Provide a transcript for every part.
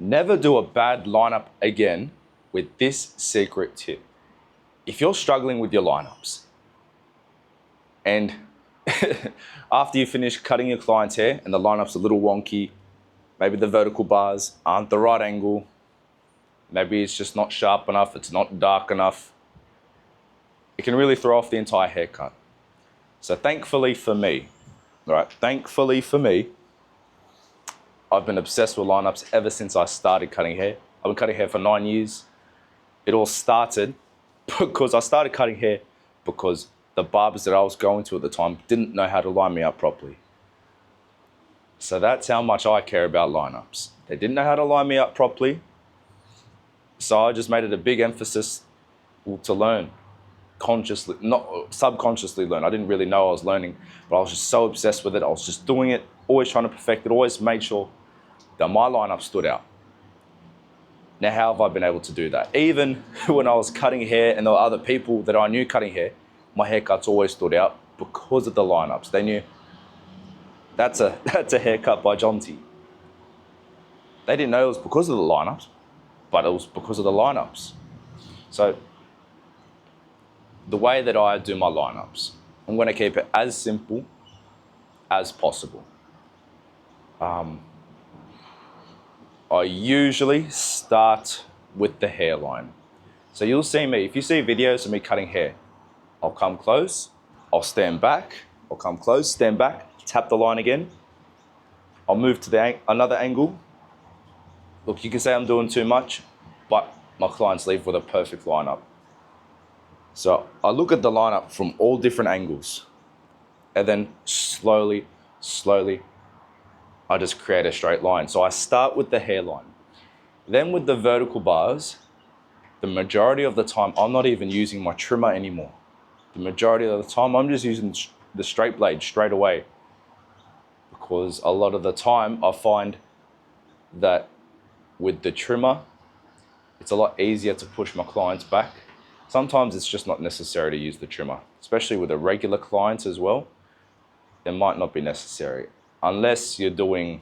Never do a bad lineup again with this secret tip. If you're struggling with your lineups and after you finish cutting your client's hair and the lineup's a little wonky, maybe the vertical bars aren't the right angle, maybe it's just not sharp enough, it's not dark enough, it can really throw off the entire haircut. So thankfully for me, I've been obsessed with lineups ever since I started cutting hair. I've been cutting hair for 9 years. It all started because I started cutting hair because the barbers that I was going to at the time didn't know how to line me up properly. So that's how much I care about lineups. They didn't know how to line me up properly, so I just made it a big emphasis to learn. Consciously, not subconsciously learn. I didn't really know I was learning, but I was just so obsessed with it. I was just doing it, always trying to perfect it, always made sure that my lineup stood out. Now, how have I been able to do that? Even when I was cutting hair and there were other people that I knew cutting hair, my haircuts always stood out because of the lineups. They knew that's a haircut by John T. They didn't know it was because of the lineups, but it was because of the lineups. So the way that I do my lineups, I'm going to keep it as simple as possible. I usually start with the hairline. So you'll see me, if you see videos of me cutting hair, I'll come close, I'll stand back, I'll come close, stand back, tap the line again. I'll move to another angle. Look, you can say I'm doing too much, but my clients leave with a perfect lineup. So I look at the lineup from all different angles, and then slowly, I just create a straight line. So I start with the hairline. Then with the vertical bars, the majority of the time, I'm not even using my trimmer anymore. The majority of the time, I'm just using the straight blade straight away, because a lot of the time I find that with the trimmer, it's a lot easier to push my clients back. Sometimes it's just not necessary to use the trimmer, especially with the regular clients as well. It might not be necessary unless you're doing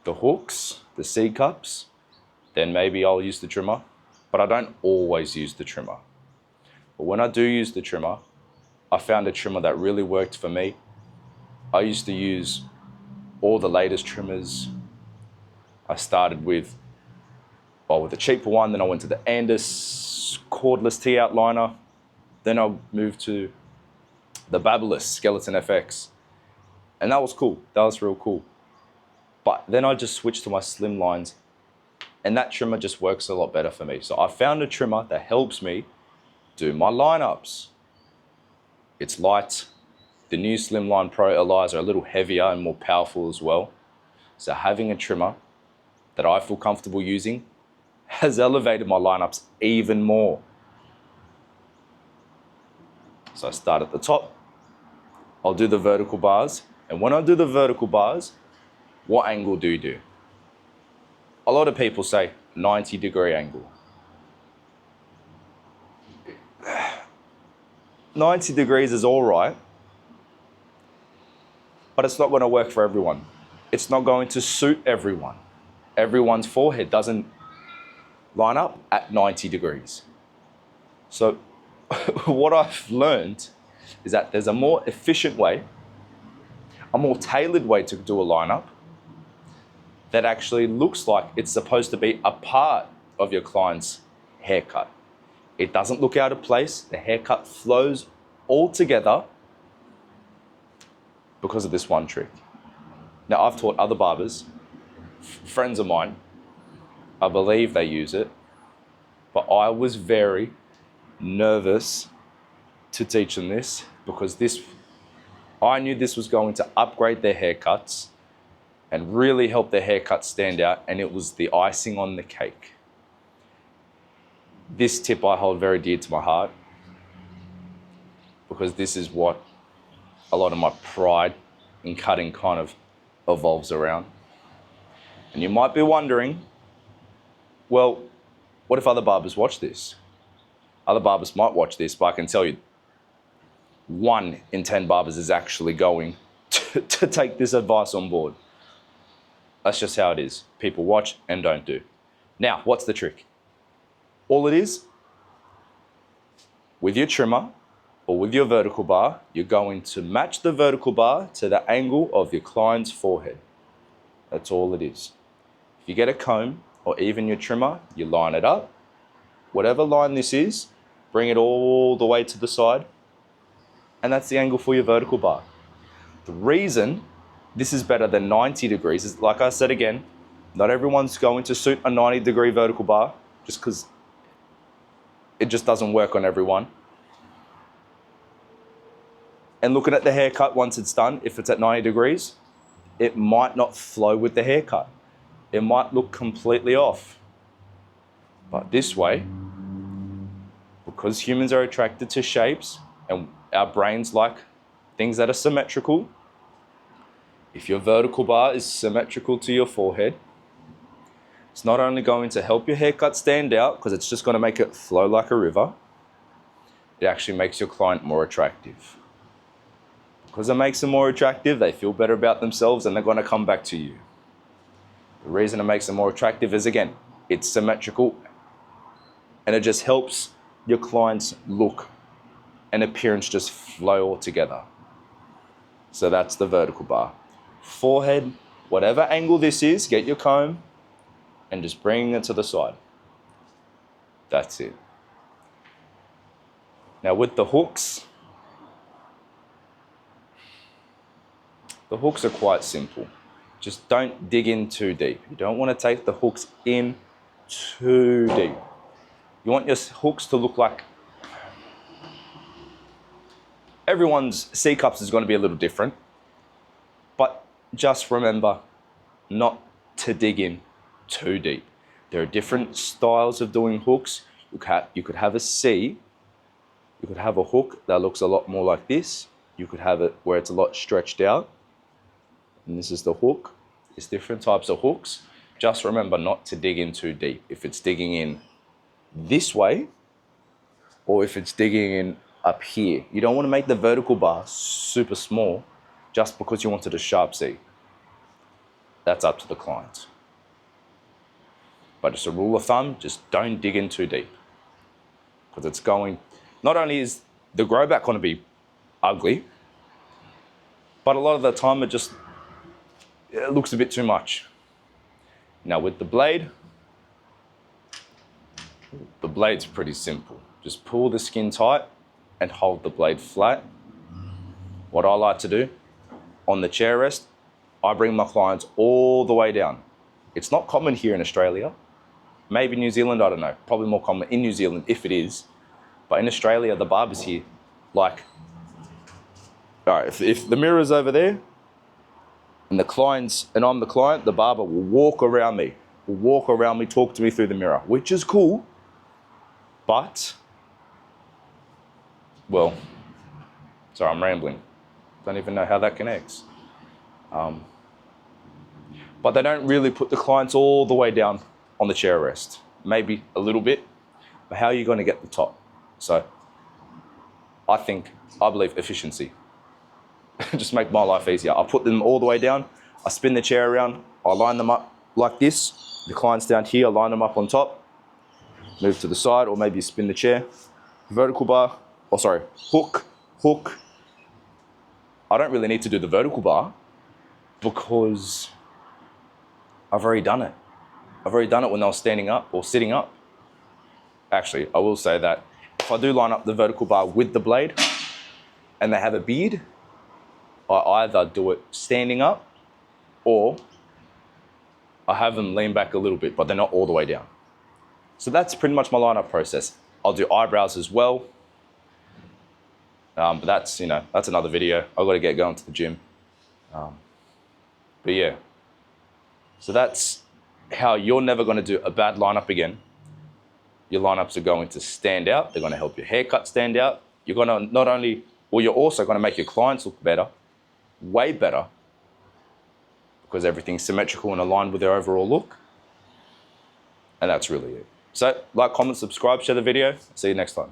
the hooks, the C cups, then maybe I'll use the trimmer, but I don't always use the trimmer. But when I do use the trimmer, I found a trimmer that really worked for me. I used to use all the latest trimmers. I started with the cheaper one, then I went to the Andis cordless T outliner, then I moved to the Babyliss Skeleton FX, and that was cool. That was real cool. But then I just switched to my slim lines, and that trimmer just works a lot better for me. So I found a trimmer that helps me do my lineups. It's light. The new Slimline Pro LIs are a little heavier and more powerful as well. So having a trimmer that I feel comfortable using has elevated my lineups even more. So I start at the top, I'll do the vertical bars, and when I do the vertical bars, what angle do you do? A lot of people say 90-degree angle. 90 degrees is all right, but it's not going to work for everyone. It's not going to suit everyone. Everyone's forehead doesn't line up at 90 degrees. So what I've learned is that there's a more efficient way, a more tailored way to do a lineup that actually looks like it's supposed to be a part of your client's haircut. It doesn't look out of place. The haircut flows all together because of this one trick. Now, I've taught other barbers, friends of mine, I believe they use it, but I was very nervous to teach them this because I knew this was going to upgrade their haircuts and really help their haircuts stand out, and it was the icing on the cake. This tip I hold very dear to my heart because this is what a lot of my pride in cutting kind of evolves around. And you might be wondering, well, what if other barbers watch this? Other barbers might watch this, but I can tell you 1 in 10 barbers is actually going to take this advice on board. That's just how it is. People watch and don't do. Now, what's the trick? All it is, with your trimmer or with your vertical bar, you're going to match the vertical bar to the angle of your client's forehead. That's all it is. If you get a comb or even your trimmer, you line it up. Whatever line this is, bring it all the way to the side, and that's the angle for your vertical bar. The reason this is better than 90 degrees is, like I said again, not everyone's going to suit a 90-degree vertical bar just because it just doesn't work on everyone. And looking at the haircut once it's done, if it's at 90 degrees, it might not flow with the haircut. It might look completely off. But this way, because humans are attracted to shapes and our brains like things that are symmetrical, if your vertical bar is symmetrical to your forehead, it's not only going to help your haircut stand out because it's just going to make it flow like a river, it actually makes your client more attractive. Because it makes them more attractive, they feel better about themselves and they're going to come back to you. The reason it makes them more attractive is, again, it's symmetrical and it just helps your client's look and appearance just flow all together. So that's the vertical bar. Forehead, whatever angle this is, get your comb and just bring it to the side. That's it. Now with the hooks are quite simple. Just don't dig in too deep. You don't want to take the hooks in too deep. You want your hooks to look like, everyone's C cups is going to be a little different, but just remember not to dig in too deep. There are different styles of doing hooks. You could have a C, you could have a hook that looks a lot more like this. You could have it where it's a lot stretched out. And this is the hook. There's different types of hooks. Just remember not to dig in too deep. If it's digging in this way, or if it's digging in up here. You don't want to make the vertical bar super small just because you wanted a sharp C. That's up to the client. But just a rule of thumb, just don't dig in too deep. Because it's going, not only is the grow back going to be ugly, but a lot of the time it looks a bit too much. Now with the blade's pretty simple. Just pull the skin tight and hold the blade flat. What I like to do, on the chair rest, I bring my clients all the way down. It's not common here in Australia. Maybe New Zealand, I don't know. Probably more common in New Zealand if it is. But in Australia, the barbers here, like, all right, if the mirror's over there and I'm the client, the barber will walk around me, talk to me through the mirror, which is cool. But, well, sorry, I'm rambling. Don't even know how that connects. But they don't really put the clients all the way down on the chair rest. Maybe a little bit, but how are you going to get the top? So I believe efficiency. Just make my life easier. I put them all the way down, I spin the chair around, I line them up like this. The client's down here, I line them up on top, move to the side, or maybe you spin the chair. Vertical bar, hook. I don't really need to do the vertical bar because I've already done it. I've already done it when I was standing up or sitting up. Actually, I will say that if I do line up the vertical bar with the blade and they have a beard, I either do it standing up or I have them lean back a little bit, but they're not all the way down. So that's pretty much my lineup process. I'll do eyebrows as well. But that's another video. I've got to get going to the gym. But yeah, so that's how you're never going to do a bad lineup again. Your lineups are going to stand out. They're going to help your haircut stand out. You're going to you're also going to make your clients look better, way better, because everything's symmetrical and aligned with their overall look. And that's really it. So like, comment, subscribe, share the video. See you next time.